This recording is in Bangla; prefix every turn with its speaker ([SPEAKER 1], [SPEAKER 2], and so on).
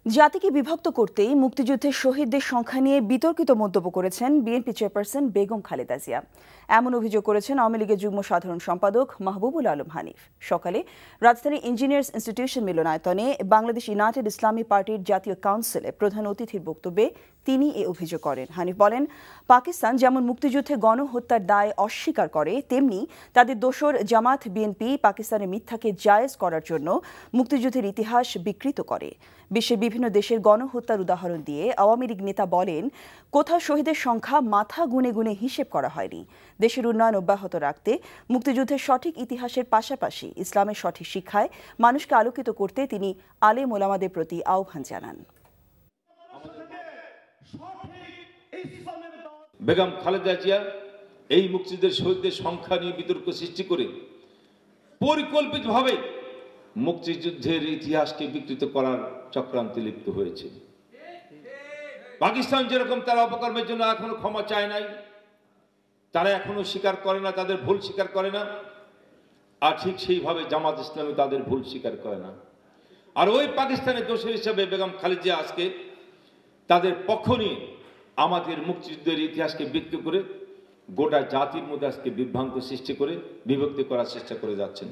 [SPEAKER 1] জাতিকে বিভক্ত করতেই মুক্তিযুদ্ধের শহীদদের সংখ্যা নিয়ে বিতর্কিত মন্তব্য করেছেন বিএনপি চেয়ারপারসন বেগম খালেদা জিয়া। এমন অভিযোগ করেছেন আওয়ামী লীগের যুগ্ম সাধারণ সম্পাদক মাহবুবুল আলম হানিফ। সকালে রাজধানীর ইঞ্জিনিয়ার্স ইনস্টিটিউশন মিলনায়তনে বাংলাদেশ ইউনাইটেড ইসলামী পার্টির জাতীয় কাউন্সিলে প্রধান অতিথির বক্তব্যে তিনি এ অভিযোগ করেন। হানিফ বলেন, পাকিস্তান যেমন মুক্তিযুদ্ধে গণহত্যার দায় অস্বীকার করে, তেমনি তাদের দোসর জামাত বিএনপি পাকিস্তানের মিথ্যাকে জায়েজ করার জন্য মুক্তিযুদ্ধের ইতিহাস বিকৃত করে। বিশ্বের বিভিন্ন দেশের গণহত্যার উদাহরণ দিয়ে আওয়ামী লীগ নেতা বলেন, কোথাও শহীদের সংখ্যা মাথা গুনে গুনে হিসেব করা হয়নি। দেশের উন্নয়ন অব্যাহত রাখতে মুক্তিযুদ্ধের সঠিক ইতিহাসের পাশাপাশি ইসলামের সঠিক শিক্ষায় মানুষকে আলোকিত করতে তিনি আলেম ওলামাদের প্রতি আহ্বান জানান।
[SPEAKER 2] বেগম খালেদা জিয়া এই মুক্তিযুদ্ধের শহীদদের সংখ্যা নিয়ে বিতর্ক সৃষ্টি করে পরিকল্পিতভাবে মুক্তিযুদ্ধের ইতিহাসকে বিকৃত করার চক্রান্তে লিপ্ত হয়েছে। পাকিস্তান যেরকম তারা অপকর্মের জন্য এখনো ক্ষমা চায় নাই, তারা এখনো স্বীকার করে না, তাদের ভুল স্বীকার করে না, আর ঠিক সেইভাবে জামাত ইসলামী তাদের ভুল স্বীকার করে না। আর ওই পাকিস্তানের দোষর হিসাবে বেগম খালেদা জিয়া আজকে তাদের পক্ষ নিয়ে আমাদের মুক্তিযুদ্ধের ইতিহাসকে বিকৃত করে গোটা জাতির মধ্যে আজকে বিভ্রান্ত সৃষ্টি করে বিভক্তি করার চেষ্টা করে যাচ্ছেন।